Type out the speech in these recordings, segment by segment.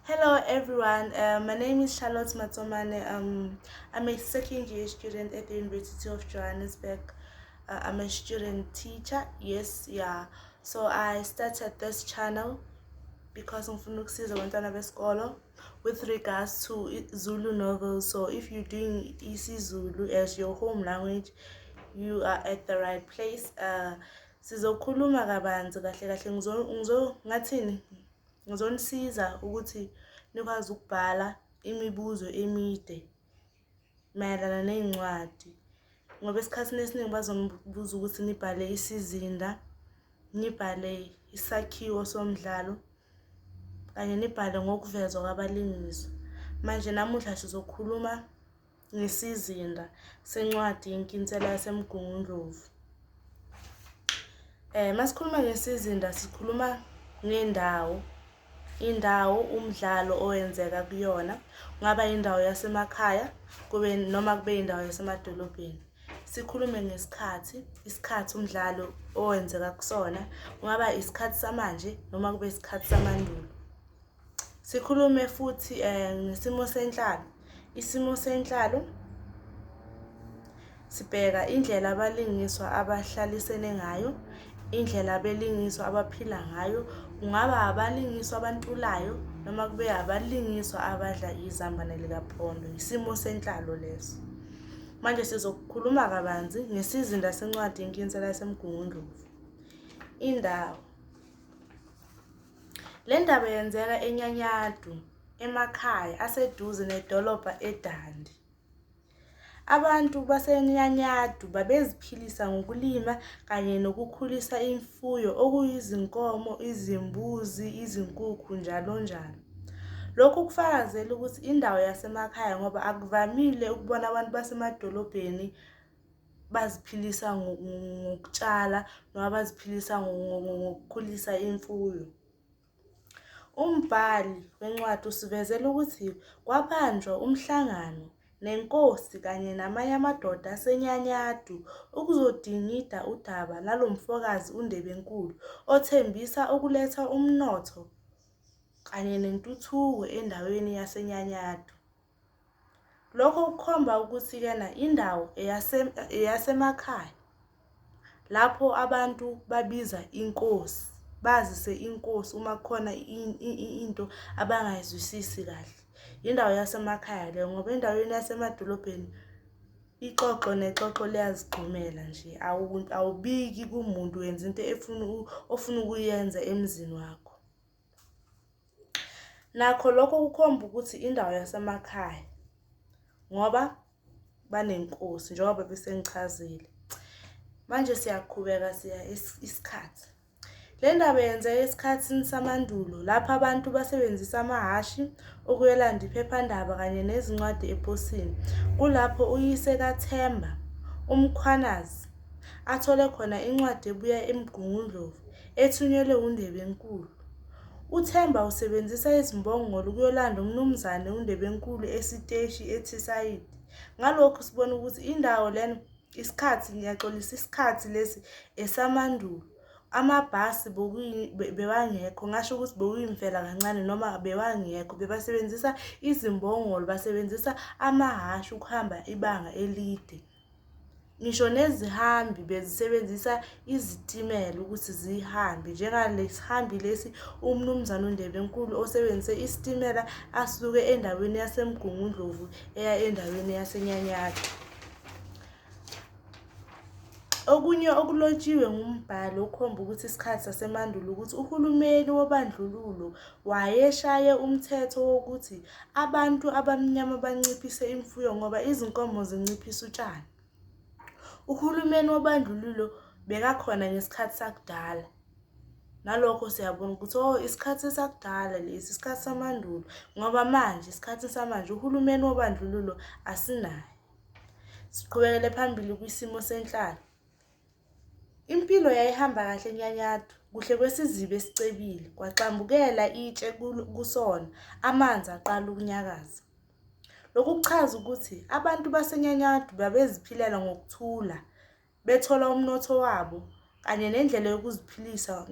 Hello everyone, my name is Charlotte Matomane. I'm a second year student at the University of Johannesburg. I'm a student teacher, yes, yeah. So I started this channel because ngifuna ukusiza abantwana besikolo with regards to Zulu novels. So if you're doing isiZulu as your home language, you are at the right place. Sizokhuluma kabanzi kahle kahle ngathini ngizonisiza ukuthi nikwazi ukubhala imibuzo emide mayelana ney'ncwadi ngoba esikhathini esiningi bazombuza ukuthi nibhale isizinda, nibhale isakhiwo somdlalo kanye nibhale ngokuvezwa kwabalingiswa. Manje namuhla sizokhuluma ngesizinda sencwadi Inkinsela yaseMgungundlovu. Masikhuluma ngesizinda sikhuluma indawo umdlalo owenzeka kuyona, kungaba indawo yasemakhaya kube indawo yasemadolobheni. Sikhulume isikhathi umdlalo owenzeka kusona, kungaba isikhathi samanje noma kube isikhathi samandulo. Sikhulume futhi ngesimo senhlalo. Isimo senhlalo sibheka indlela abalingiswa abahlalisene ngayo, indlela abalingiswa abaphila ngayo, kungaba abalingiswa abantulayo noma kube abalingiswa abadla izambane likaphondo. Isimo senhlalo leso. Manje sizokhuluma kabanzi ngesizinda sencwadi Inkinsela yaseMgungundlovu. Indawo. Le ndaba yenzeka eNyanyadu, emakhaya aseduze nedolobha eDandi. Abantu baseNyanyadu babeziphilisa ngokulima kanye nokukhulisa imfuyo okuyizinkomo, izimbuzi, izinkukhu njalo njalo. Lokhu kufakazela ukuthi indawo yasemakhaya ngoba akuvamile ukubona abantu basemadolobheni baziphilisa ngokutshala noma baziphilisa ngokukhulisa imfuyo. Umbhali wencwadi usivezela ukuthi kwabanjwa umhlangano nenkosi kanye namanye amadoda aseNyanyadu ukuzodingida udaba nalomfokazi uNdebenkulu othembisa ukuletha umnotho kanye nentuthuko endaweni yaseNyanyadu. Lokho kukhomba ukuthi indawo eyasemakhaya lapho abantu babiza inkosi, bazise inkosi uma kukhona into abangayizwisisi kahle. Indawo yasemakhaya leyo ngoba endaweni yasemadolobheni ixoxo nexoxo liyazigqumela nje, awubiki kumuntu wenza into ofuna ukuyenza emzini wakho. Nakho lokho kukhomba ukuthi indawo yasemakhaya ngoba banenkosi njengoba besengichazile. Manje siyaqhubeka siya isikhathi. Le ndaba yenzeka esikhathini samandulo lapho abantu basebenzisa amahashi ukuyolanda iphephandaba kanye nezincwadi eposini. Kulapho uyise kaThemba, uMkhwanazi, athole khona incwadi ebuya eMgungundlovu ethunyelwe uNdebenkulu. uThemba usebenzisa izimbongolo ukuyolanda umnumzane uNdebenkulu esiteshi eThesaidi. Ngalokho sibona ukuthi indawo lena isikhathi lesi esamandulo. Amabhasi bewangekho, ngasho ukuthi bekuyimvela kancane noma bewangekho, bebasebenzisa izimbongolo, basebenzisa amahashi ukuhamba ibanga elide. Ngisho nezihambi bezisebenzisa izitimela ukuthi zihambe, njengalesihambi lesi umnumzane uNdebenkulu osebenzise isitimela asuke endaweni yaseMgungundlovu eya endaweni yaseNyanyadu. Okunye okulotshiwe ngumbhalo ukhomba ukuthi isikhathi sasemandulo ukuthi uhulumeni wobandlululo wayeshaye umthetho wokuthi abantu abamnyama banciphise imfuyo ngoba izinkomo zinciphisa utshani. Uhulumeni wobandlululo bekakhona ngesikhathi sakudala. Nalokho siyabona ukuthi isikhathi sakudala lesi isikhathi samandulo ngoba manje isikhathi samanje uhulumeni wobandlululo asinayo. Siqhubekele phambili kwisimo senhlalo. Impilo yayihamba kahle eNyanyadu, kuhle kwesiziba esicebile, kwaqambukela itshe kusona, amanzi aqala ukunyakaza. Lokhu kuchaza ukuthi abantu baseNyanyadu babeziphilela ngokuthula, bethola umnotho wabo kanye nendlela yokuziphilisa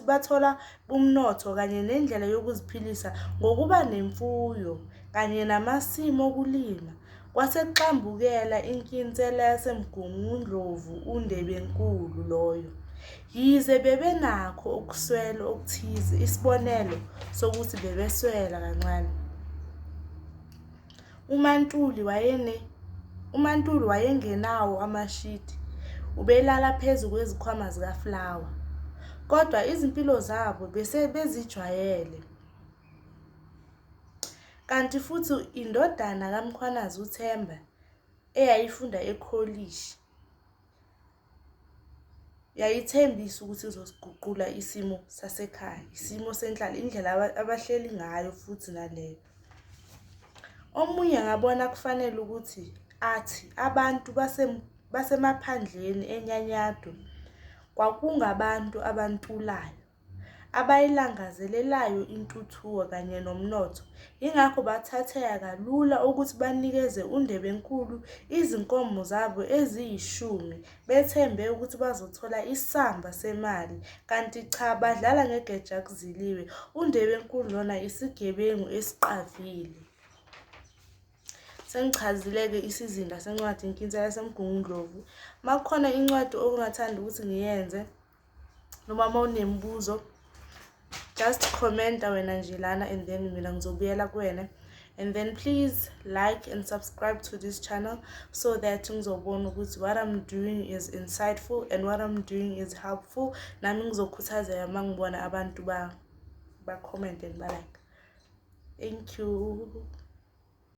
bathola umnotho kanye nendlela yokuziphilisa ngokuba nemfuyo kanye namasimu okulima. Kwase kuxambukela inkinsela yasemgungundlovu uNdebenkulu loyo, yize bebenakho ukuswela okuthize, isibonelo sokuthi bebeswela kancane. uMaNtuli wayengenawo amashidi, ubelala phezu kwezikhwama zikaFlawa, kodwa izimpilo zabo bezijwayele. Kanti futhi indodana kaMkhwanazi uThemba eyayifunda ekholishi yayithembisa ukuthi izosiguqula isimo sasekhaya, isimo senhlalo, indlela abahleli ngayo futhi naleyo. Omunye ngabona kufanele ukuthi athi abantu basemaphandleni eNyanyado kwakungabantu abantulayo, abayilangazelelayo intuthuko kanye nomnotho, ingakho bathatheka kalula ukuthi banikeze uNdebenkulu izinkomo zabo eziyi10 bethembe ukuthi bazothola isamba semali, kanti cha, badlala ngegeja kuziliwe. uNdebenkulu lona isigebengu esiqavile. Sengichazile-ke isizinda sencwadi inkinsela yasemgungundlovu. Makukhona incwadi ongathanda ukuthi ngiyenze noma mawunemibuzo, just comment wena nje lana and then mina ngizobuyela kuwena. And then please like and subscribe to this channel so that ngizobona ukuthi what I'm doing is insightful and what I'm doing is helpful. Nami ngizokhuthazeka mangibona abantu ba comment and ba like. Thank you.